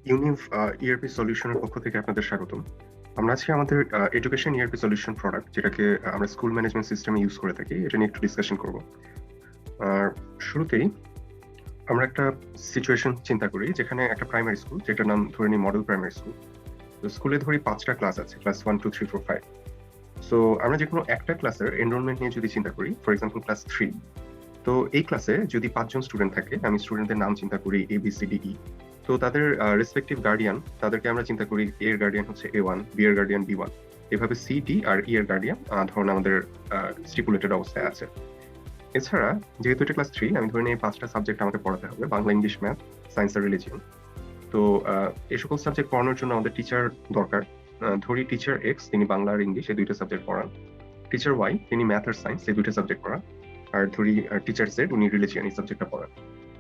Univ ERP সলিউশনের পক্ষ থেকে আপনাদের স্বাগতম। আমরা আজকে আমাদের এডুকেশন ইআরপি সলিউশন প্রোডাক্ট, যেটাকে আমরা স্কুল ম্যানেজমেন্ট সিস্টেমে ইউজ করে থাকি, এটা নিয়ে একটু ডিসকাশন করব। আর শুরুতেই আমরা একটা সিচুয়েশন চিন্তা করি, যেখানে একটা প্রাইমারি স্কুল, যেটার নাম ধরে নিই মডেল প্রাইমারি স্কুল। তো স্কুলে ধরি 5টা ক্লাস আছে, ক্লাস 1, 2, 3, 4, 5। সো আমরা যে কোনো একটা ক্লাসের এনরোলমেন্ট নিয়ে যদি চিন্তা করি, ফর এক্সাম্পল ক্লাস 3, তো এই ক্লাসে যদি 5জন স্টুডেন্ট থাকে, আমি স্টুডেন্টদের নাম চিন্তা করি ABCDE। তো তাদের রেসপেক্টিভ গার্ডিয়ান, তাদেরকে আমরা চিন্তা করি এ এর গার্ডিয়ান হচ্ছে A1, বি এর গার্ডিয়ান B1, এভাবে C, D আর E এর গার্ডিয়ান ধরুন আমাদের স্টিপুলেটেড অবস্থায় আছে। এছাড়া যেহেতু এটা ক্লাস 3, আমি ধরে নিই 5টা সাবজেক্ট আমাকে পড়াতে হবে, বাংলা, ইংলিশ, ম্যাথ, সায়েন্স আর রিলিজিয়ন। তো এই সকল সাবজেক্ট পড়ানোর জন্য আমাদের টিচার দরকার। ধরি টিচার X, তিনি বাংলা আর ইংলিশ এই 2টা সাবজেক্ট পড়ান। টিচার Y, তিনি ম্যাথ আর সায়েন্স এই 2টা সাবজেক্ট পড়ান। আর ধরি টিচার Z, উনি রিলিজিয়ন এই সাবজেক্টটা পড়ান।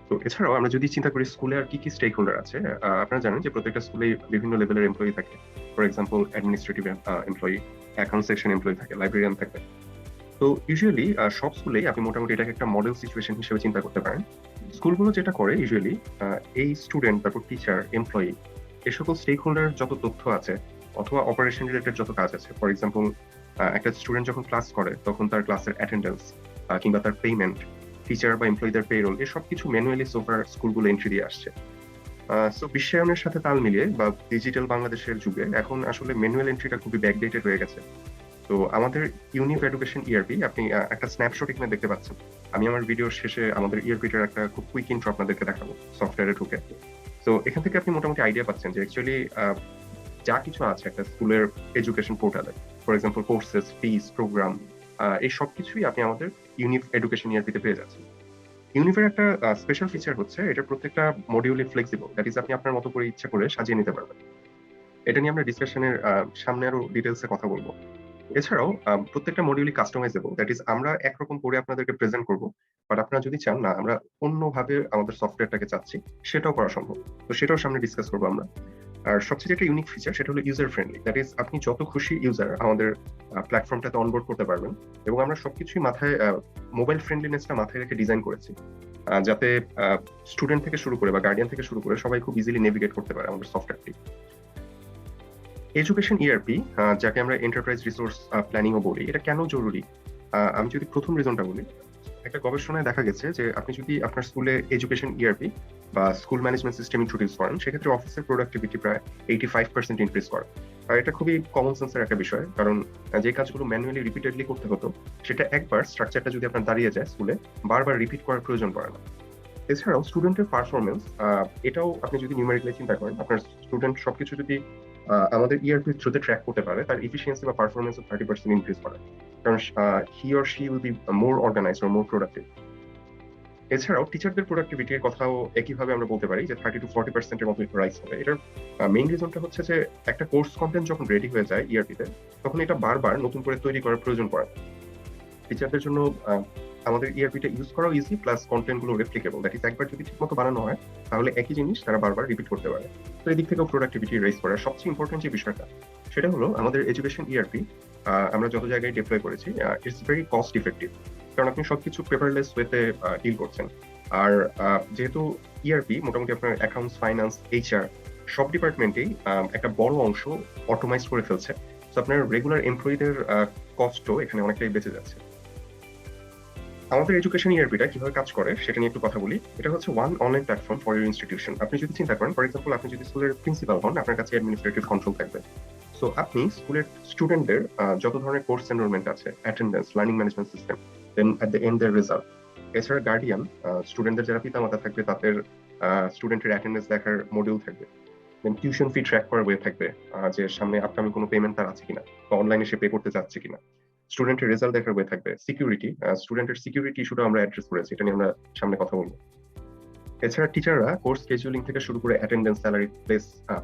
তো এছাড়াও আমরা যদি চিন্তা করি স্কুলে আর কি কি স্টেক হোল্ডার আছে, আপনারা জানেন যে প্রত্যেকটা স্কুলে বিভিন্ন লেভেলের এমপ্লয়ি থাকে। For example administrative employee, account section employee থাকে, লাইব্রেরিয়ান থাকে। তো ইউজুয়ালি সব স্কুলেই আপনি মোটামুটি এটাকে একটা মডেল সিচুয়েশন হিসেবে চিন্তা করতে পারেন। স্কুলগুলো যেটা করে ইউজুয়ালি, এই স্টুডেন্ট, তারপর টিচার, এমপ্লয়ি, এই সকল স্টেক হোল্ডার যত তথ্য আছে অথবা অপারেশন রিলেটেড যত কাজ আছে, ফর এক্সাম্পল একটা স্টুডেন্ট যখন ক্লাস করে তখন তার ক্লাসের অ্যাটেন্ডেন্স কিংবা তার পেমেন্ট, টিচার বা এমপ্লয়ীদের পেরোল, এই সবকিছু ম্যানুয়ালি সোফার স্কুলগুলো এন্ট্রি দিয়ে আসছে। সো বিশ্বায়নের সাথে তাল মিলিয়ে বা ডিজিটাল বাংলাদেশের যুগে এখন আসলে ম্যানুয়াল এন্ট্রিটা খুবই ব্যাকডেটেড হয়ে গেছে। তো আমাদের ইউনিভ এডুকেশন ইআরপি, আপনি একটা স্ন্যাপশট এখানে দেখতে পাচ্ছেন। আমি আমার ভিডিওর শেষে আমাদের ইআরপিটার একটা খুব কুইক ইন্ট্রো আপনাদেরকে দেখাবো সফটওয়্যারে ঢুকে। তো এখান থেকে আপনি মোটামুটি আইডিয়া পাচ্ছেন যে অ্যাকচুয়ালি যা কিছু আছে একটা স্কুলের এডুকেশন পোর্টালে, for example courses, fees, programme, এই সবকিছুই আপনি আমাদের ইউনিভ এডুকেশন ইআরপিতে পেয়ে যাচ্ছেন। ইউনিভের একটা স্পেশাল ফিচার হচ্ছে এটার প্রত্যেকটা মডিউলে ফ্লেক্সিবল, দ্যাট ইজ আপনি আপনার মতো করে ইচ্ছা করে সাজিয়ে নিতে পারবেন। এটা নিয়ে আমরা ডিসকাশনের সামনে আরো ডিটেলসে কথা বলবো। এছাড়াও প্রত্যেকটা মডিউলই কাস্টমাইজেবল, দ্যাট ইজ আমরা একরকম করে আপনাদেরকে প্রেজেন্ট করব, বাট আপনারা যদি চান না আমরা অন্যভাবে আমাদের সফটওয়্যারটাকে চাচ্ছি, সেটাও করা সম্ভব। তো সেটাও সামনে ডিসকাস করবো আমরা। আর সবচেয়ে যেটা ইউনিক ফিচার সেটা হলো ইউজার ফ্রেন্ডলি, দ্যাট ইজ আপনি যত খুশি ইউজার আমাদের প্ল্যাটফর্মটাতে অনবোর্ড করতে পারবেন। এবং আমরা সবকিছুই মাথায় মোবাইল ফ্রেন্ডলিনেসটা মাথায় রেখে ডিজাইন করেছি, যাতে স্টুডেন্ট থেকে শুরু করে বা গার্ডিয়ান থেকে শুরু করে সবাই খুব ইজিলি নেভিগেট করতে পারে আমাদের সফটওয়্যারটি। এডুকেশন ইআরপি, যাকে আমরা এন্টারপ্রাইজ রিসোর্স প্ল্যানিংও বলি, এটা কেন জরুরি? আমি যদি প্রথম রিজনটা বলি, একটা গবেষণায় দেখা গেছে যে আপনি যদি আপনার স্কুলে এডুকেশন ইআরপি বা স্কুল ম্যানেজমেন্ট সিস্টেম ইন্ট্রোডিউস করেন, সেক্ষেত্রে অফিসের প্রোডাক্টিভিটি প্রায় 85% ইনক্রিজ করে। আর এটা খুবই কমন সেন্সের একটা বিষয়, কারণ যে কাজগুলো ম্যানুয়ালি রিপিটেডলি করতে হতো, সেটা একবার স্ট্রাকচারটা যদি আপনার দাঁড়িয়ে যায় স্কুলে, বারবার রিপিট করার প্রয়োজন পড়ে না। এছাড়াও স্টুডেন্টের পারফরমেন্স, এটাও আপনি যদি নিউমেরিক্যালি চিন্তা করেন, আপনার স্টুডেন্ট সবকিছু যদি আমাদের ইআরপি থ্রুতে ট্র্যাক করতে পারে, তার এফিসিয়েন্সি বা পারফরমেন্স 30% ইনক্রিজ করে, কারণ he or she will be more organised or more productive. এছাড়াও টিচারদের প্রোডাক্টিভিটির কথাও একইভাবে আমরা বলতে পারি যে 30 to 40% এর মতো রাইজ হবে। এটার মেইন রিজনটা হচ্ছে যে একটা কোর্স কন্টেন্ট যখন রেডি হয়ে যায় ইআরপিতে, তখন এটা বারবার নতুন করে তৈরি করার প্রয়োজন পড়ে। টিচারদের জন্য আমাদের ইআরপিটা ইউজ করাও ইজি, প্লাস কন্টেন্ট গুলো রেপ্লিকেবল, দ্যাট ইজ একবার যদি ঠিক মতো বানানো হয় তাহলে একই জিনিস তারা বারবার রিপিট করতে পারে। তো এই দিক থেকেও প্রোডাক্টিভিটি রেজ করে। সবচেয়ে ইম্পর্টেন্ট যে বিষয়টা, সেটা হলো আমাদের এডুকেশন ইআরপি আমরা যত জায়গায় ডিপ্লয় করেছি, ইটস ভেরি কস্ট ইফেক্টিভ, কারণ আপনি সবকিছু পেপারলেস ওয়েতে ডিল করছেন। আর যেহেতু ইআরপি মোটামুটি আপনার অ্যাকাউন্টস, ফাইন্যান্স, এইচআর সব ডিপার্টমেন্টেই একটা বড় অংশ অটোমাইজ করে ফেলছে, তো আপনার রেগুলার এমপ্লয়ীদের কস্টও এখানে অনেকটাই বেঁচে যাচ্ছে। আমাদের এডুকেশন ইআরপিটা কিভাবে কাজ করে সেটা নিয়ে একটু কথা বলি। এটা হচ্ছে one online platform for your institution. আপনি যদি চিন্তা করেন, ফর এক্সাম্পল আপনি যদি স্কুলের প্রিন্সিপাল হন, আপনার কাছে অ্যাডমিনিস্ট্রেটিভ কন্ট্রোল থাকবে। সো আপনি স্কুলের স্টুডেন্টদের যত ধরনের কোর্স এনরোলমেন্ট আছে, attendance, learning management system, then at the end their result. এছাড়া গার্ডিয়ান, স্টুডেন্টদের যারা পিতামাতা থাকবে তাদের স্টুডেন্টের অ্যাটেন্ডেন্স দেখার মডিউল থাকবে। দেন টিউশন ফি ট্র্যাক করার ওয়ে থাকবে, যে সামনে আপকামিং কোনো পেমেন্ট তার আছে কিনা বা অনলাইনে সে পে করতে চাচ্ছে কিনা। স্টুডেন্টের রেজাল্ট দেখার ওয়ে থাকবে। সিকিউরিটি, স্টুডেন্টের সিকিউরিটি ইস্যুটা আমরা অ্যাড্রেস করেছি, এটা নিয়ে আমরা সামনে কথা বলবো। এছাড়া টিচাররা কোর্স স্কেজুলিং থেকে শুরু করে attendance, salary,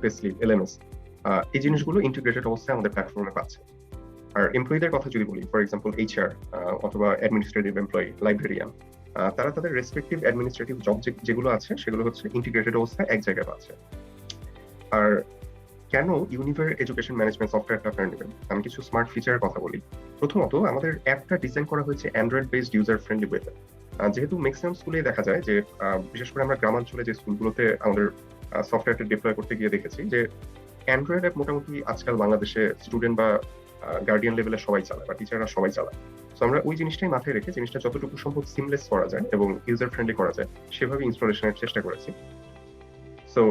pay slip, LMS, এই জিনিসগুলো ইন্টিগ্রেটেড অবস্থায় আমাদের প্ল্যাটফর্মে পাচ্ছে। আর এমপ্লয়ীদের কথা যদি বলি, ফর এক্সাম্পল এইচআর অথবা অ্যাডমিনিস্ট্রেটিভ এমপ্লয়ি, লাইব্রেরিয়ান, তারা তাদের রেসপেক্টিভ অ্যাডমিনিস্ট্রেটিভ জব যেগুলো আছে সেগুলো হচ্ছে ইন্টিগ্রেটেড অবস্থায় এক জায়গায় পাচ্ছে। আর কেন ইউনিভার এডুকেশন ম্যানেজমেন্ট সফটওয়্যারটা আপনারা নেবেন, আমি কিছু স্মার্ট ফিচারের কথা বলি। প্রথমত, আমাদের অ্যাপটা ডিজাইন করা হয়েছে অ্যান্ড্রয়েড বেসড ইউজার ফ্রেন্ডলি ওয়েতে। যেহেতু ম্যাক্সিমাম স্কুলে দেখা যায় যে বিশেষ করে আমরা গ্রামাঞ্চলে যে স্কুলগুলোতে আমাদের সফটওয়্যারটা ডিপ্লয় করতে গিয়ে দেখেছি যে অ্যান্ড্রয়েড অ্যাপ মোটামুটি আজকাল বাংলাদেশে স্টুডেন্ট বা গার্ডিয়ান লেভেলে সবাই চালায় বা টিচাররা সবাই চালায়। তো আমরা ওই জিনিসটাই মাথায় রেখে জিনিসটা যতটুকু সম্ভব সিমলেস করা যায় এবং ইউজার ফ্রেন্ডলি করা যায় সেভাবে ইনস্টলেশনের চেষ্টা করেছি। সো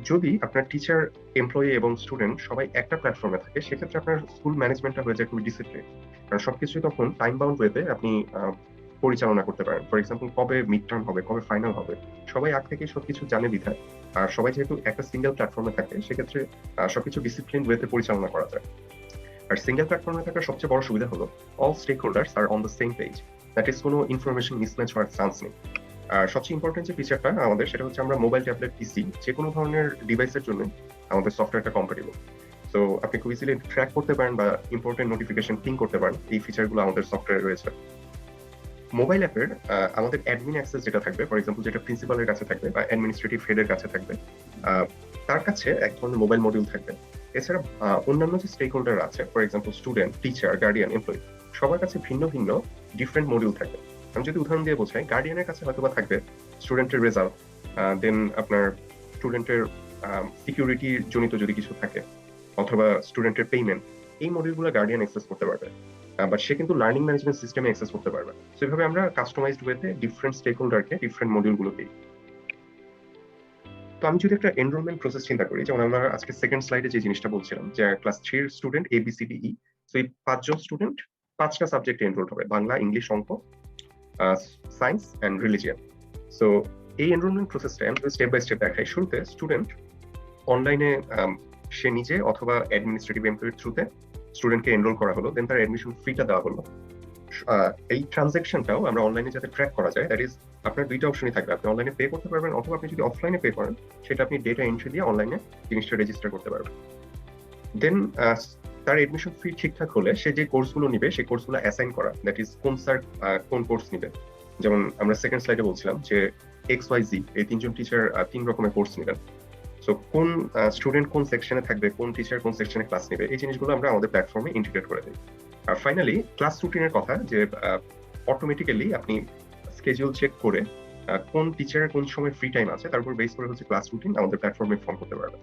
যদি আপনার টিচার, এমপ্লয়ি এবং স্টুডেন্ট সবাই একটা প্ল্যাটফর্মে থাকে, সেক্ষেত্রে আপনার স্কুল ম্যানেজমেন্টটা হয়ে যায় খুবই ডিসিপ্লিন। কারণ সবকিছু তখন টাইম বাউন্ড ওয়েতে আপনি পরিচালনা করতে পারেন। ফর এক্সাম্পল, কবে মিড টার্ম হবে, কবে ফাইনাল হবে, সবাই আগ থেকে সবকিছু জানে বিধায়। আর সবাই যেহেতু একটা সিঙ্গেল প্ল্যাটফর্মে থাকে, সেক্ষেত্রে সবকিছু ডিসিপ্লিন ওয়েতে পরিচালনা করা যায়। আর সিঙ্গেল প্ল্যাটফর্মে থাকার সবচেয়ে বড় সুবিধা হলো all stakeholders are on the same page. That is কোনো ইনফরমেশন মিসম্যাচ হওয়ার চান্স নেই। আর সবচেয়ে ইম্পর্টেন্ট যে ফিচারটা আমাদের, সেটা হচ্ছে আমরা মোবাইল, ট্যাবলেট, পিসি যে কোনো ধরনের ডিভাইসের জন্য আমাদের সফটওয়্যারটা কম্প্যাটিবল। তো আপনি খুব ইজিলি ট্র্যাক করতে পারেন বা ইম্পর্টেন্ট নোটিফিকেশন পিং করতে পারেন। এই ফিচারগুলো আমাদের সফটওয়্যারে রয়েছে। মোবাইল অ্যাপের আমাদের অ্যাডমিন অ্যাক্সেস যেটা থাকবে, ফর এক্সাম্পল যেটা প্রিন্সিপালের কাছে থাকবে বা অ্যাডমিনিস্ট্রেটিভ হেডের কাছে থাকবে, তার কাছে এক ধরনের মোবাইল মডিউল থাকবে। এছাড়া অন্যান্য যে স্টেক হোল্ডার আছে, for example student, teacher, guardian, employee, সবার কাছে ভিন্ন ভিন্ন ডিফারেন্ট মডিউল থাকবে। আমি যদি উদাহরণ দিয়ে বোঝাই, গার্ডিয়ানের কাছে হয়তো বা থাকবে স্টুডেন্টের রেজাল্ট, দেন আপনার স্টুডেন্টের সিকিউরিটি জনিত যদি কিছু থাকে, অথবা স্টুডেন্টের পেমেন্ট, এই মডিউলগুলো গার্ডিয়ান অ্যাক্সেস করতে পারবে। বাট সে কিন্তু লার্নিং ম্যানেজমেন্ট সিস্টেমে অ্যাক্সেস করতে পারবে। সো এইভাবে আমরা কাস্টমাইজড ওয়েতে ডিফারেন্ট স্টেক হোল্ডারকে ডিফারেন্ট মডিউলগুলো দিই। তো আমি যদি একটা এনরোলমেন্ট প্রসেস চিন্তা করি, যেমন আমরা আজকে সেকেন্ড স্লাইডে যে জিনিসটা বলছিলাম যে ক্লাস 3 এর স্টুডেন্ট ABCDE, তো এই 5 জন স্টুডেন্ট 5টা সাবজেক্টে এনরোল হবে: বাংলা, ইংলিশ, অঙ্ক, সায়েন্স এন্ড রিলিজিয়ন। সো এই এনরোলমেন্ট প্রসেসটা আমি স্টেপ বাই স্টেপ দেখাই। শুরুতে স্টুডেন্ট অনলাইনে সে নিজে অথবা অ্যাডমিনিস্ট্রেটিভ এমপ্লয়ির থ্রুতে স্টুডেন্টকে এনরোল করা হলো, দেন তার অ্যাডমিশন ফিটা দেওয়া হলো। এই ট্রানজাকশনটাও আমরা অনলাইনে যাতে ট্র্যাক করা যায়, দ্যাট ইজ আপনার দুইটা অপশনই থাকবে। আপনি অনলাইনে পে করতে পারবেন, অথবা আপনি যদি অফলাইনে পে করেন, সেটা আপনি ডেটা এন্ট্রি দিয়ে অনলাইনে জিনিসটা রেজিস্টার করতে পারবেন। দেন তার এডমিশন ফি ঠিকঠাক হলে সে যে কোর্সগুলো নিবে, সেই কোর্সগুলো অ্যাসাইন করা, দ্যাট ইজ কোন স্যার কোন কোর্স নিবে। যেমন আমরা সেকেন্ড স্লাইডে বলছিলাম যে XYZ এই তিনজন টিচার 3 রকমের কোর্স নেবেন। সো কোন স্টুডেন্ট কোন সেকশনে থাকবে, কোন টিচার কোন সেকশনে ক্লাস নেবে, এই জিনিসগুলো আমরা আমাদের প্ল্যাটফর্মে ইন্টিগ্রেট করে দিই। আর ফাইনালি ক্লাস রুটিনের কথা, যে অটোমেটিক্যালি আপনি স্কেডিউল চেক করে কোন টিচারের কোন সময় ফ্রি টাইম আছে, তার উপর বেস করে হচ্ছে ক্লাস রুটিন আমাদের প্ল্যাটফর্মে ফর্ম করতে পারবে।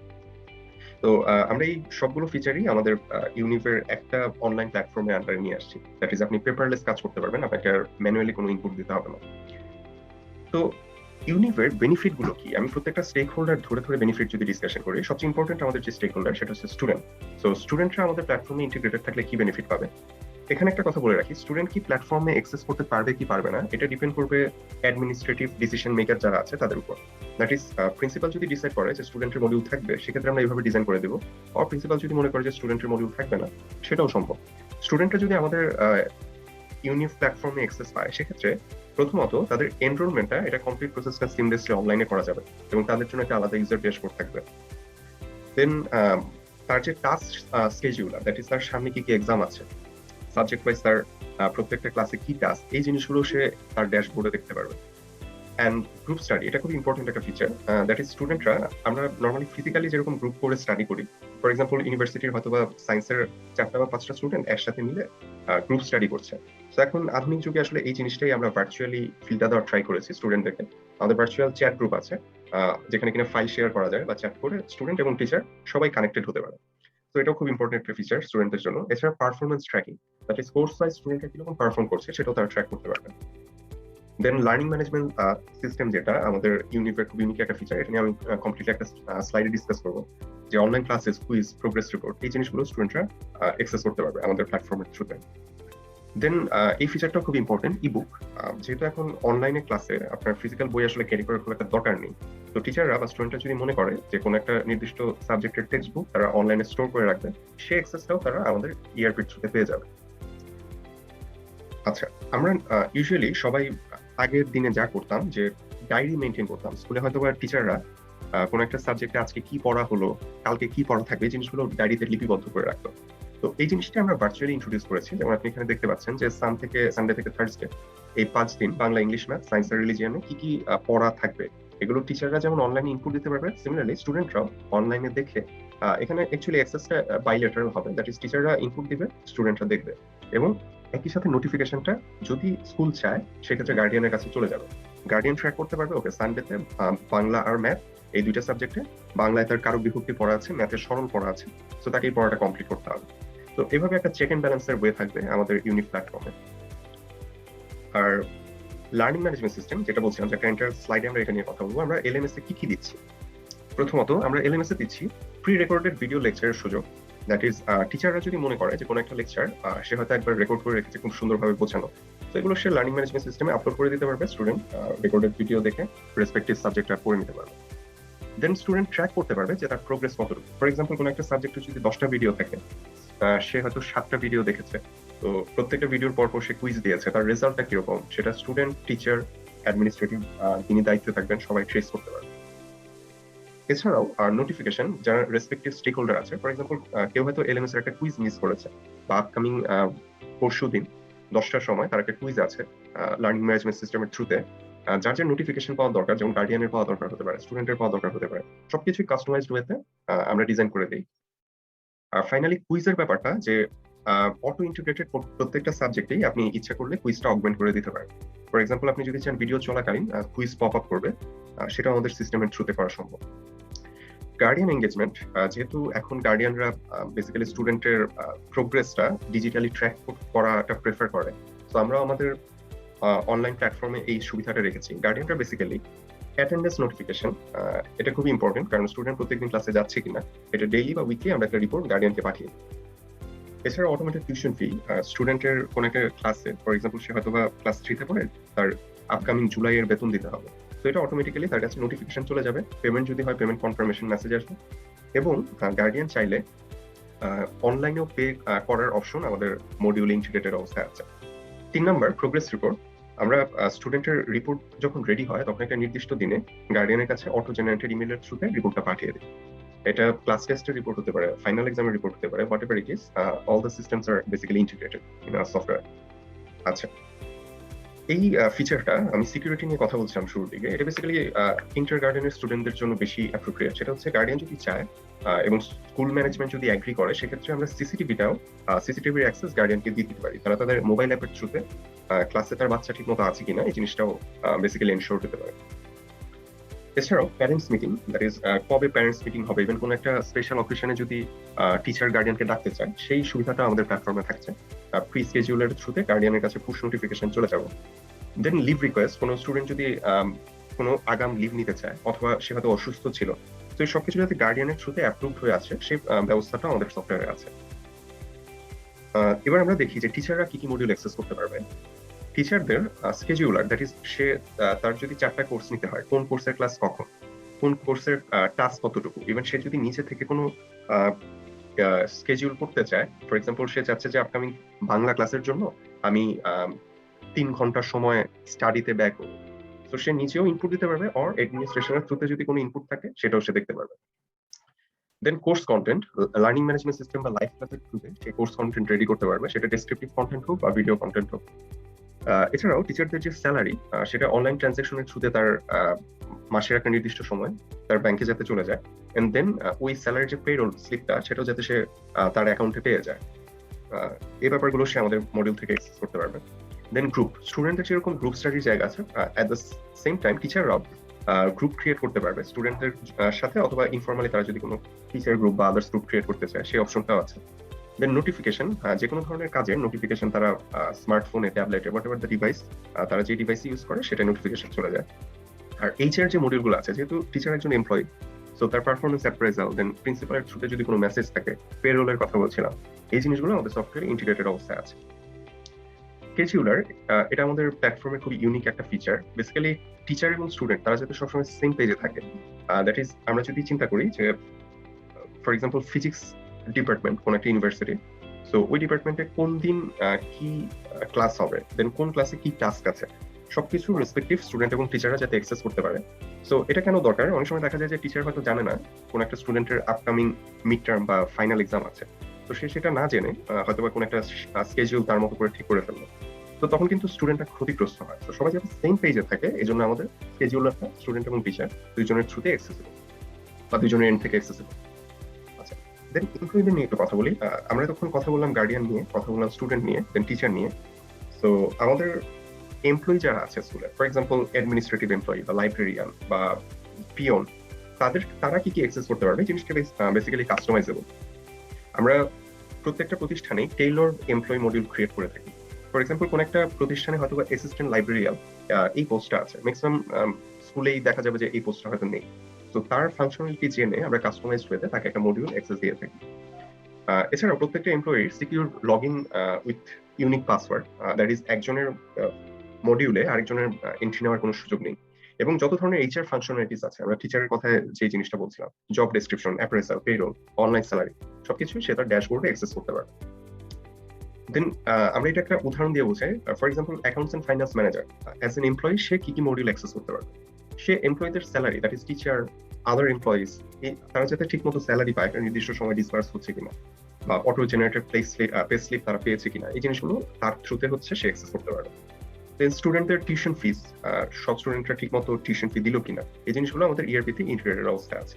তো আমরা এই সবগুলো ফিচারই আমাদের ইউনিভের একটা অনলাইন প্ল্যাটফর্মে আন্ডারে নিয়ে আসছি। দ্যাট ইজ আপনি পেপারলেস কাজ করতে পারবেন, আপনাকে আর ম্যানুয়ালি কোনো ইনপুট দিতে হবে না। তো ইউনিভের বেনিফিট গুলো কি, আমি প্রত্যেকটা স্টেক হোল্ডার ধরে ধরে বেনিফিট যদি ডিসকাশন করি, সবচেয়ে ইম্পর্টেন্ট আমাদের যে স্টেক হোল্ডার, সেটা হচ্ছে স্টুডেন্ট। সো স্টুডেন্টরা আমাদের প্ল্যাটফর্মে ইন্টিগ্রেটেড থাকলে কি বেনিফিট পাবে। এখানে একটা কথা বলে রাখি, স্টুডেন্ট কি প্ল্যাটফর্মে অ্যাক্সেস করতে পারবে কি পারবে না, এটা ডিপেন্ড করবে অ্যাডমিনিস্ট্রেটিভ ডিসিশন মেকার যারা আছে তাদের উপর। দ্যাট ইজ প্রিন্সিপাল যদি ডিসাইড করে যে স্টুডেন্টের মডিউল থাকবে, সেক্ষেত্রে আমরা এইভাবে ডিজাইন করে দেবো। আর প্রিন্সিপাল যদি মনে করে যে স্টুডেন্টের মডিউল থাকবে না, সেটাও সম্ভব। স্টুডেন্টরা যদি আমাদের ইউনিভ প্ল্যাটফর্মে অ্যাক্সেস পায়, সেক্ষেত্রে প্রথমত তাদের এনরোলমেন্টটা, এটা কমপ্লিট প্রসেসটা সিমলেসলি অনলাইনে করা যাবে এবং তাদের জন্য একটা আলাদা ইউজার ড্যাশবোর্ড থাকবে। দেন তার যে টাস্ক স্কেডিউলার, দ্যাট ইজ তার সামনে কি কি এক্সাম আছে, সাবজেক্ট ওয়াইজ তার প্রত্যেকটা ক্লাসে কি টাস্ক, এই জিনিসগুলো সে তার ড্যাশবোর্ডে দেখতে পারবে। অ্যান্ড গ্রুপ স্টাডি, এটা খুব ইম্পর্টেন্ট একটা ফিচার। দ্যাট ইজ স্টুডেন্টরা, আমরা নর্মালি ফিজিক্যালি যেরকম গ্রুপ করে স্টাডি করি, ফর এক্সাম্পল ইউনিভার্সিটির হয়তো বা সায়েন্সের 4টা বা 5টা স্টুডেন্ট একসাথে মিলে গ্রুপ স্টাডি করছে। তো এখন আধুনিক যুগে আসলে এই জিনিসটাই আমরা ভার্চুয়ালি ফিল্টার দেওয়ার ট্রাই করেছি স্টুডেন্টদেরকে। আমাদের ভার্চুয়াল চ্যাট গ্রুপ আছে, যেখানে কিনা ফাইল শেয়ার করা যায় বা চ্যাট করে স্টুডেন্ট এবং টিচার সবাই কানেক্টেড হতে পারে। তো এটাও খুব ইম্পর্টেন্ট একটা ফিচার স্টুডেন্টদের জন্য। এছাড়া performance tracking, that is course wise স্টুডেন্টরা কিরকম পারফর্ম করছে, সেটাও তারা ট্র্যাক করতে পারবে। দেন লার্নিং ম্যানেজমেন্ট সিস্টেম, যেটা আমাদের ইউনিভের খুব ইউনিক একটা ফিচার, এটা নিয়ে আমি কমপ্লিটলি একটা স্লাইডে ডিসকাস করবো, যে online classes, quiz, progress report, এই জিনিসগুলো স্টুডেন্টরা অ্যাক্সেস করতে পারবে আমাদের প্ল্যাটফর্মের থ্রুতে। দেন এই ফিচারটা খুব ইম্পর্টেন্ট, ইবুক। যেহেতু এখন অনলাইনে ক্লাসে আপনার ফিজিক্যাল বই আসলে ক্যারি করার খুব একটা দরকার নেই, তো টিচাররা বা স্টুডেন্টরা যদি মনে করে যে কোনো একটা নির্দিষ্ট সাবজেক্টের টেক্সট বুক তারা অনলাইনে স্টোর করে রাখবে, সেই অ্যাক্সেসটাও তারা আমাদের ইআরপির থ্রুতে পেয়ে যাবে। আচ্ছা, আমরা ইউজুয়ালি সবাই আগের দিনে যা করতাম, যে ডায়েরি মেনটেন করতাম। স্কুলে হয়তো টিচাররা কোনো একটা সাবজেক্টে আজকে কি পড়া হলো, কালকে কি পড়া থাকবে, এই জিনিসগুলো ডায়েরিতে লিপিবদ্ধ করে রাখতো। তো এই জিনিসটা আমরা ভার্চুয়ালি ইন্ট্রোডিউস করেছি। যেমন আপনি এখানে দেখতে পাচ্ছেন যে সানডে থেকে থার্সডে, এই 5 দিন বাংলা, ইংলিশ, ম্যাথ, সায়েন্স আর রিলিজিয়নে কি কি পড়া থাকবে, এগুলো টিচাররা যেমন অনলাইনে ইনপুট দিতে পারবে, সিমিলারলি স্টুডেন্টরাও অনলাইনে দেখে, এখানে অ্যাকচুয়ালি অ্যাক্সেসটা বাইলেটারাল হবে, দ্যাট ইজ টিচাররা ইনপুট দিবে, স্টুডেন্টরা দেখবে, এবং একই সাথে নোটিফিকেশনটা যদি স্কুল চায়, সেক্ষেত্রে গার্ডিয়ানের কাছে চলে যাবে। গার্ডিয়ান ট্র্যাক করতে পারবে, ওকে সানডেতে বাংলা আর ম্যাথ এই দুইটা সাবজেক্টে, বাংলায় তার কারক বিভক্তি পড়া আছে, ম্যাথে সরল পড়া আছে, তো তাকে এই পড়াটা কমপ্লিট করতে হবে। তো এভাবে একটা চেক এন্ড ব্যালেন্সের ওয়ে থাকবে আমাদের ইউনিক প্ল্যাটফর্মে। আর লার্নিং ম্যানেজমেন্ট সিস্টেম যেটা বলছিলাম, যে একটা এন্টার স্লাইডে আমরা এটা নিয়ে কথা বলবো। আমরা এলএমএস এ কি দিচ্ছি? প্রথমত আমরা এলএমএস এ দিচ্ছি প্রি রেকর্ডেড ভিডিও লেকচারের সুযোগ। দ্যাট ইজ, টিচাররা যদি মনে করে যে কোনো একটা লেকচার সে হয়তো একবার রেকর্ড করে রেখেছে খুব সুন্দরভাবে বোঝানো, তো এগুলো সে লার্নিং ম্যানেজমেন্ট সিস্টেমে আপলোড করে দিতে পারবে। স্টুডেন্ট রেকর্ডেড ভিডিও দেখে রেসপেক্টিভ সাবজেক্টটা পড়ে নিতে পারবে। দেন স্টুডেন্ট ট্র্যাক করতে পারবে যে তার প্রোগ্রেস কতটুকু। ফর এক্সাম্পল, কোনো একটা সাবজেক্টে যদি 10টা ভিডিও থাকে, সে হয়তো 7টা ভিডিও দেখেছে, তো প্রত্যেকটা ভিডিওর পর সে কুইজ দিয়েছে, তার রেজাল্টটা কিরকম সেটা স্টুডেন্ট, টিচার, অ্যাডমিনিস্ট্রেটিভ যিনি দায়িত্বে থাকবেন সবাই ট্রেস করতে পারবে। এছাড়াও নোটিফিকেশন যারা রেসপেক্টিভ স্টেক হোল্ডার আছে, ফর এক্সাম্পল কেউ হয়তো এলএমএস এর একটা কুইজ মিস করেছে, বা আপকামিং পরশু দিন 10টার সময় তার একটা কুইজ আছে লার্নিং ম্যানেজমেন্ট সিস্টেমের থ্রুতে, যার যার নোটিফিকেশন পাওয়া দরকার, যেমন গার্ডিয়ানের পাওয়া দরকার হতে পারে, স্টুডেন্টের পাওয়া দরকার হতে পারে, সবকিছুই কাস্টমাইজড ওয়েতে আমরা ডিজাইন করে দিই। আর ফাইনালি কুইজের ব্যাপারটা, যে অটো ইন্টিগ্রেটেড প্রত্যেকটা সাবজেক্টেই আপনি ইচ্ছা করলে কুইজটা অগমেন্ট করে দিতে পারেন। ফর এক্সাম্পল, আপনি যদি চান ভিডিও চলাকালীন কুইজ পপ আপ করবে, সেটা আমাদের সিস্টেমের থ্রুতে করা সম্ভব। গার্ডিয়ান এঙ্গেজমেন্ট, যেহেতু এখন গার্ডিয়ানরা বেসিক্যালি স্টুডেন্টের প্রোগ্রেসটা ডিজিটালি ট্র্যাক করাটা প্রেফার করে, তো আমরা আমাদের অনলাইন প্ল্যাটফর্মে এই সুবিধাটা রেখেছি। গার্ডিয়ানরা বেসিক্যালি অ্যাটেন্ডেন্স নোটিফিকেশন, এটা খুবই ইম্পর্টেন্ট, কারণ স্টুডেন্ট প্রত্যেকদিন ক্লাসে যাচ্ছে কিনা এটা ডেইলি বা উইকলি আমরা একটা রিপোর্ট গার্ডিয়ানকে পাঠিয়ে দিই। এছাড়া অটোমেটেড টিউশন ফি, স্টুডেন্টের কোন একটা ক্লাসে, ফর এক্সাম্পল সে হয়তো বা ক্লাস 3-তে পড়ে, তার আপকামিং জুলাইয়ের বেতন দিতে হবে, তো এটা অটোমেটিক্যালি তার কাছে নোটিফিকেশন চলে যাবে। পেমেন্ট যদি হয়, পেমেন্ট কনফার্মেশন মেসেজ আসবে, এবং গার্ডিয়ান চাইলে অনলাইনেও পে করার অপশন আমাদের মডিউলে ইন্টিগ্রেটেড অবস্থায় আছে। 3 নাম্বার, প্রোগ্রেস রিপোর্ট। আমরা স্টুডেন্টের রিপোর্ট যখন রেডি হয় তখন একটা নির্দিষ্ট দিনে গার্ডিয়ানের কাছে অটো জেনারেটেড ইমেইলের থ্রুতে রিপোর্টটা পাঠিয়ে দিই। এটা ক্লাস টেস্টের রিপোর্ট হতে পারে, ফাইনাল এক্সামের রিপোর্ট হতে পারে, whatever it is, all the systems are basically integrated in our software. আচ্ছা, এই ফিচারটা আমি সিকিউরিটি নিয়ে কথা বলছিলাম শুরুর দিকে, এটা বেসিক্যালি ইন্টার গার্ডেনের স্টুডেন্টদের জন্য বেশি অ্যাপ্রোপ্রিয়েট। সেটা হচ্ছে গার্ডিয়ান যদি চায় এবং স্কুল ম্যানেজমেন্ট যদি অ্যাগ্রি করে, সেক্ষেত্রে আমরা সিসিটিভির অ্যাক্সেস গার্ডিয়ানকে দিয়ে দিতে পারি। তারা তাদের মোবাইল অ্যাপের থ্রুতে ক্লাসে তার বাচ্চা ঠিক মতো আছে কিনা এই জিনিসটাও বেসিক্যালি এনশিওর করতে পারে। এছাড়াও প্যারেন্টস মিটিং, দ্যাট ইজ কবে প্যারেন্টস মিটিং হবে, ইভেন কোনো একটা স্পেশাল অকেশনে যদি টিচার গার্ডিয়ানকে ডাকতে চায়, সেই সুবিধাটা আমাদের প্ল্যাটফর্মে থাকছে। প্রি স্কেডিউলের থ্রুতে গার্ডিয়ানের কাছে পুশ নোটিফিকেশন চলে যাবে। দেন লিভ রিকোয়েস্ট, কোনো স্টুডেন্ট যদি কোনো আগাম লিভ নিতে চায়, অথবা সে হয়তো অসুস্থ ছিল, তো এই সবকিছু যাতে গার্ডিয়ানের থ্রুতে অ্যাপ্রুভড হয়ে আছে, সেই ব্যবস্থাটা আমাদের সফটওয়্যারে আছে। এবার আমরা দেখি যে টিচাররা কি কি মডিউল অ্যাক্সেস করতে পারবে। টিচারদের স্কেডিউলার, দ্যাট ইজ সে তার যদি 4টা কোর্স নিতে হয়, কোন কোর্সের ক্লাস কখন, কোন কোর্সের টাস্ক কতটুকু, ইভেন সে যদি নিচে থেকে কোনো স্কেডিউল করতে চায়, ফর এক্সাম্পল সে চাচ্ছে যে আপকামিং বাংলা ক্লাসের জন্য আমি 3 ঘন্টার সময় স্টাডিতে ব্যয় করব, তো সে নিজেও ইনপুট দিতে পারবে, অর অ্যাডমিনিস্ট্রেশনের থ্রুতে যদি কোনো ইনপুট থাকে সেটাও সে দেখতে পারবে। Then course content, learning management system বা লাইভ ক্লাসের থ্রুতে সেই কোর্স কন্টেন্ট রেডি করতে পারবে, সেটা ডেসক্রিপটিভ কন্টেন্ট হোক বা ভিডিও কন্টেন্ট হোক। এছাড়াও টিচারদের যে স্যালারি, সেটা অনলাইন ট্রানজাকশনের থ্রুতে তার মাসের একটা নির্দিষ্ট সময় তার ব্যাংকে যাতে চলে যায়, এন্ড দেন ওই স্যালারির যে পেরোল স্লিপটা সেটাও যাতে সে তার অ্যাকাউন্টে পেয়ে যায়, এই ব্যাপারগুলো সে আমাদের মডিউল থেকে অ্যাক্সেস করতে পারবে। দেন গ্রুপ, স্টুডেন্টের যেরকম গ্রুপ স্টাডির জায়গা আছে, অ্যাট দ্য সেম টাইম টিচাররাও গ্রুপ ক্রিয়েট করতে পারবে স্টুডেন্টদের সাথে, অথবা ইনফর্মালি তারা যদি কোনো টিচার গ্রুপ বা আদার্স গ্রুপ ক্রিয়েট করতে চায়, সেই অপশনটাও আছে। দেন নোটিফিকেশন, যে কোনো ধরনের কাজের নোটিফিকেশন তারা স্মার্টফোনে, ট্যাবলেটে, হোয়াট এভার দ্য ডিভাইস, তারা যে ডিভাইস ইউজ করে সেটা নোটিফিকেশন চলে যায়। আর এইচআর যে মডিউলগুলো আছে, যেহেতু টিচার একজন এমপ্লয়ি, সো তার পারফরমেন্স অ্যাপ্রেজাল, দেন প্রিন্সিপালের থ্রুতে যদি কোনো মেসেজ থাকে, পেরোলের কথা বলছিলাম, এই জিনিসগুলো আমাদের সফটওয়্যারে ইন্টিগ্রেটেড অবস্থায় আছে। স্কেডিউলার, এটা আমাদের প্ল্যাটফর্মে খুবই ইউনিক একটা ফিচার। বেসিক্যালি টিচার এবং স্টুডেন্ট তারা যাতে সবসময় সেম পেজে থাকে, দ্যাট ইজ, আমরা যদি চিন্তা করি যে ফর এক্সাম্পল ফিজিক্স ডিপার্টমেন্ট কোন একটা ইউনিভার্সিটি, সো ওই ডিপার্টমেন্টে কোন দিন কি ক্লাস হবে, দেন কোন ক্লাসে কি টাস্ক আছে, সবকিছু রেসপেক্টিভ স্টুডেন্ট এবং টিচাররা যাতে অ্যাক্সেস করতে পারে। সো এটা কেন দরকার? অনেক সময় দেখা যায় যে টিচার হয়তো জানে না কোন একটা স্টুডেন্টের আপকামিং মিড টার্ম বা ফাইনাল এক্সাম আছে, তো সে সেটা না জেনে হয়তো বা কোন একটা স্কেডিউল তার মতো করে ঠিক করে ফেললো, তো তখন কিন্তু স্টুডেন্টরা ক্ষতিগ্রস্ত হয়। তো সবাই যাতে সেম পেজে থাকে, এই জন্য আমাদের স্কেডিউলারটা স্টুডেন্ট এবং টিচার দুইজনের থ্রুতে অ্যাক্সেসিবল, বা দুইজনের এন্ড থেকে অ্যাক্সেসিবল। আচ্ছা, দেন এমপ্লয়ীদের নিয়ে একটু কথা বলি। আমরা তখন কথা বললাম গার্ডিয়ান নিয়ে, কথা বললাম স্টুডেন্ট নিয়ে, দেন টিচার নিয়ে। তো আমাদের এমপ্লয়ি যারা আছে স্কুলে, ফর এক্সাম্পল অ্যাডমিনিস্ট্রেটিভ এমপ্লয়ি বা লাইব্রেরিয়ান বা পিয়ন, তারা কি কি অ্যাক্সেস করতে পারবে, জিনিসটা বেসিক্যালি কাস্টমাইজেবল। আমরা প্রত্যেকটা প্রতিষ্ঠানে টেইলর এমপ্লয়ি মডিউল ক্রিয়েট করে থাকি। ফর এক্সাম্পল, কোন একটা প্রতিষ্ঠানে হয়তো অ্যাসিস্ট্যান্ট লাইব্রেরিয়ান এই পোস্টটা আছে, ম্যাক্সিমাম স্কুলেই দেখা যাবে যে এই পোস্টটা হয়তো নেই। তো তার ফাংশনালিটি জেনে আমরা কাস্টমাইজড ওয়েতে তাকে একটা মডিউল অ্যাক্সেস দিয়ে থাকি। এছাড়াও প্রত্যেকটা এমপ্লয়ির secure log in with unique password, that is একজনের মডিউলে আরেকজনের এন্ট্রি নেওয়ার কোনো সুযোগ নেই। এবং যত ধরনের এইচআর ফাংশনালিটিস আছে, আমরা টিচারের কথায় যে জিনিসটা বলছিলাম, job description, appraisal, payroll, online salary, সবকিছু সে তার ড্যাশবোর্ডে অ্যাক্সেস করতে পারে। দেন আমরা এটা একটা উদাহরণ দিয়ে বোঝাই। For example, accounts and finance manager as an employee সে কি কি মডিউল অ্যাক্সেস করতে পারবে। সে এমপ্লয়ীদের salary, that is teacher, other employees, তারা যাতে ঠিক মতো স্যালারি পায়, একটা নির্দিষ্ট সময় ডিসবার্স হচ্ছে কিনা, বা অটো জেনারেটেড পে স্লিপ তারা পেয়েছে কিনা, এই জিনিসগুলো তার থ্রুতে হচ্ছে সে অ্যাক্সেস করতে পারবে। দেন স্টুডেন্টদের টিউশন ফিস, সব স্টুডেন্টরা ঠিক মতো টিউশন ফি দিল কিনা, এই জিনিসগুলো আমাদের ইআরপিতে ইন্টিগ্রেটেড অবস্থায় আছে।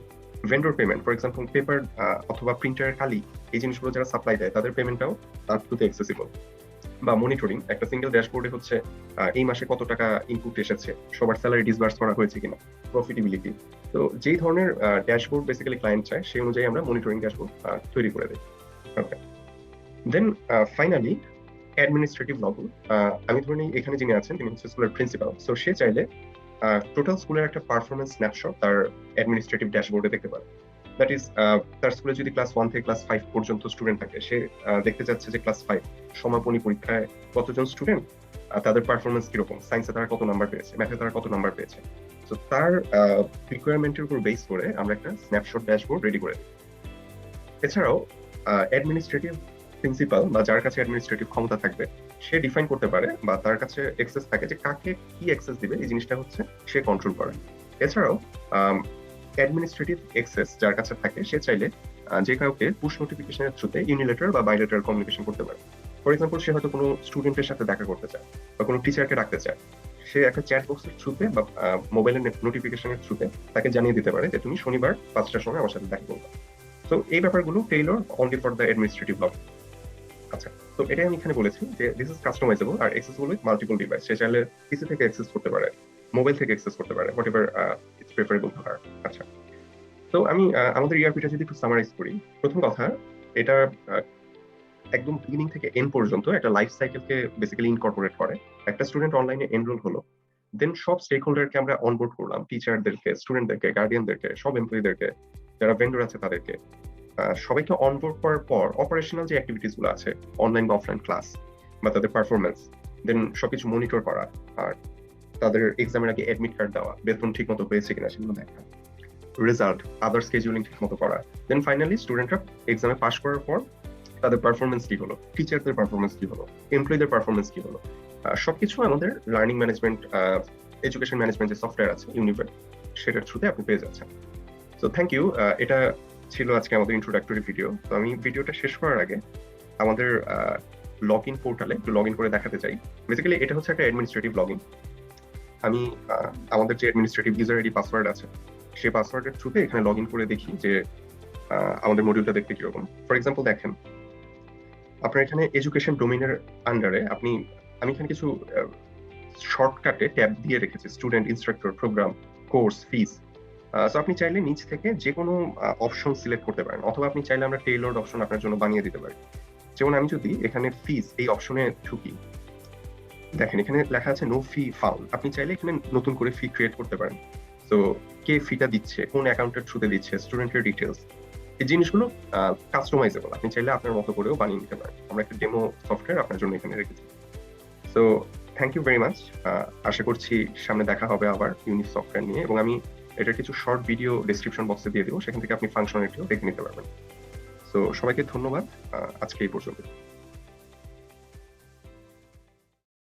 Vendor payment, for example paper অথবা প্রিন্টারের কালি, এই জিনিসগুলো যারা সাপ্লাই দেয় তাদের পেমেন্টটাও তার থ্রুতে অ্যাক্সেসিবল। বা মনিটরিং, একটা সিঙ্গেল ড্যাশবোর্ডে হচ্ছে এই মাসে কত টাকা ইনপুট এসেছে, সবার স্যালারি ডিসবার্স করা হয়েছে কিনা, প্রফিটেবিলিটি। তো যেই ধরনের ড্যাশবোর্ড বেসিক্যালি ক্লায়েন্ট চায়, সেই অনুযায়ী আমরা মনিটরিং ড্যাশবোর্ড তৈরি করে দিই। ওকে, দেন ফাইনালি অ্যাডমিনিস্ট্রেটিভ লগইন। আমি ধরে নিই এখানে যিনি আছেন তিনি হচ্ছে স্কুলের প্রিন্সিপাল। সো সে চাইলে টোটাল স্কুলের একটা পারফরমেন্স স্ন্যাপশট তার অ্যাডমিনিস্ট্রেটিভ ড্যাশবোর্ডে দেখতে পারে। দ্যাট ইজ, তার স্কুলে যদি ক্লাস 1 থেকে ক্লাস 5 পর্যন্ত স্টুডেন্ট থাকে, সে দেখতে চাচ্ছে যে ক্লাস 5 সমাপনী পরীক্ষায় কতজন স্টুডেন্ট, তাদের পারফরমেন্স কিরকম, সায়েন্সে তারা কত নাম্বার পেয়েছে, ম্যাথে তারা কত নাম্বার পেয়েছে। তো তার রিকোয়ারমেন্টের উপর বেস করে আমরা একটা স্ন্যাপশট ড্যাশবোর্ড রেডি করে দিই। এছাড়াও অ্যাডমিনিস্ট্রেটিভ প্রিন্সিপাল বা যার কাছে অ্যাডমিনিস্ট্রেটিভ ক্ষমতা থাকবে, সে ডিফাইন করতে পারে বা তার কাছে অ্যাক্সেস থাকে যে কাকে কি অ্যাক্সেস দিবে, এই জিনিসটা হচ্ছে সে কন্ট্রোল করে। এছাড়াও অ্যাডমিনিস্ট্রেটিভ অ্যাক্সেস যার কাছে থাকে, সে চাইলে যে কাউকে পুশ নোটিফিকেশনের থ্রুতে ইউনিলেটার বা বাইলেটারাল কমিউনিকেশন করতে পারে। ফর এক্সাম্পল, সে হয়তো কোনো স্টুডেন্টের সাথে দেখা করতে চায় বা কোনো টিচারকে ডাকতে চায়, সে একটা চ্যাট বক্সের থ্রুতে বা মোবাইলের নোটিফিকেশনের থ্রুতে তাকে জানিয়ে দিতে পারে যে তুমি শনিবার 5টার সময় আমার সাথে দেখা করবে। তো এই ব্যাপারগুলো tailor only for the administrative log. আচ্ছা, তো এটাই আমি এখানে বলেছি যে দিস ইজ কাস্টমাইজেবল আর অ্যাক্সেসিবল উইথ মাল্টিপল ডিভাইস। সে চাইলে পিসি থেকে অ্যাক্সেস করতে পারে, মোবাইল থেকে অ্যাক্সেস করতে পারে, what ever it's preferable to her. আচ্ছা, তো আমি আমাদের ইআরপিটা যদি একটু সামারাইজ করি, প্রথম কথা, এটা একদম বিগিনিং থেকে এন্ড পর্যন্ত একটা লাইফ সাইকেলকে বেসিক্যালি ইনকর্পোরেট করে। একটা স্টুডেন্ট অনলাইনে এনরোল হলো, দেন সব স্টেক হোল্ডারকে আমরা অনবোর্ড করলাম, টিচারদেরকে, স্টুডেন্টদেরকে, গার্ডিয়ানদেরকে, সব এমপ্লয়ীদেরকে, যারা ভেন্ডর আছে তাদেরকে, সবাইকে অনবোর্ড করার পর অপারেশনাল যে অ্যাক্টিভিটিস গুলো আছে, অনলাইন বা অফলাইন ক্লাস বা তাদের পারফরমেন্স, দেন সবকিছু মনিটর করা, আর তাদের এক্সামের আগে অ্যাডমিট কার্ড দেওয়া, বেতন ঠিক মতো পেয়েছে কিনা সেগুলো দেখা, রেজাল্ট, আদার স্কেজুলিং ঠিক মতো করা, দেন ফাইনালি স্টুডেন্টরা এক্সামে পাস করার পর তাদের পারফরমেন্স কি হলো, টিচারদের পারফরমেন্স কি হলো, এমপ্লয়ীদের পারফরমেন্স কি হলো, সবকিছু আমাদের লার্নিং ম্যানেজমেন্ট, এডুকেশন ম্যানেজমেন্ট যে সফটওয়্যার আছে ইউনিভেট, সেটার থ্রুতে আপনি পেয়ে যাচ্ছেন। So thank you. এটা ছিল আজকে আমাদের ইন্ট্রোডাক্টরি ভিডিও। তো আমি ভিডিওটা শেষ করার আগে আমাদের লগ ইন পোর্টালে একটু লগ ইন করে দেখাতে চাই। বেসিক্যালি এটা হচ্ছে একটা অ্যাডমিনিস্ট্রেটিভ লগ ইন। আমি আমাদের যে অ্যাডমিনিস্ট্রেটিভ ইউজার আইডি পাসওয়ার্ড আছে, সেই পাসওয়ার্ডের থ্রুতে এখানে লগ ইন করে দেখি যে আমাদের মডিউলটা দেখতে কিরকম। ফর এক্সাম্পল, দেখেন আপনার এখানে এডুকেশন ডোমেইনের আন্ডারে আমি এখানে কিছু শর্টকাটে ট্যাব দিয়ে রেখেছি, স্টুডেন্ট, ইনস্ট্রাক্টর, প্রোগ্রাম, কোর্স, ফিস। সো আপনি চাইলে নিচ থেকে যে কোনো অপশন সিলেক্ট করতে পারেন, অথবা আপনি চাইলে আমরা টেইলরড অপশন আপনার জন্য বানিয়ে দিতে পারি। যেমন আমি যদি এখানে ফিস এই অপশনে ঢুকি, দেখেন এখানে লেখা আছে নো ফি ফাউন্ড। আপনি চাইলে এখানে নতুন করে ফি ক্রিয়েট করতে পারেন। তো কে ফিটা দিচ্ছে, কোন অ্যাকাউন্টের থ্রুতে দিচ্ছে, স্টুডেন্টের ডিটেলস, এই জিনিসগুলো কাস্টমাইজেবল, আপনি চাইলে আপনার মতো করেও বানিয়ে নিতে পারেন। আমরা একটা ডেমো সফটওয়্যার আপনার জন্য এখানে রেখেছি। So thank you very much. আশা করছি সামনে দেখা হবে আবার ইউনিক সফটওয়্যার নিয়ে, এবং আমি এটার কিছু শর্ট ভিডিও ডেসক্রিপশন বক্সে দিয়ে দেবো, সেখান থেকে আপনি ফাংশনালিটিও দেখে নিতে পারবেন। সো সবাইকে ধন্যবাদ, আজকে এই পর্যন্ত।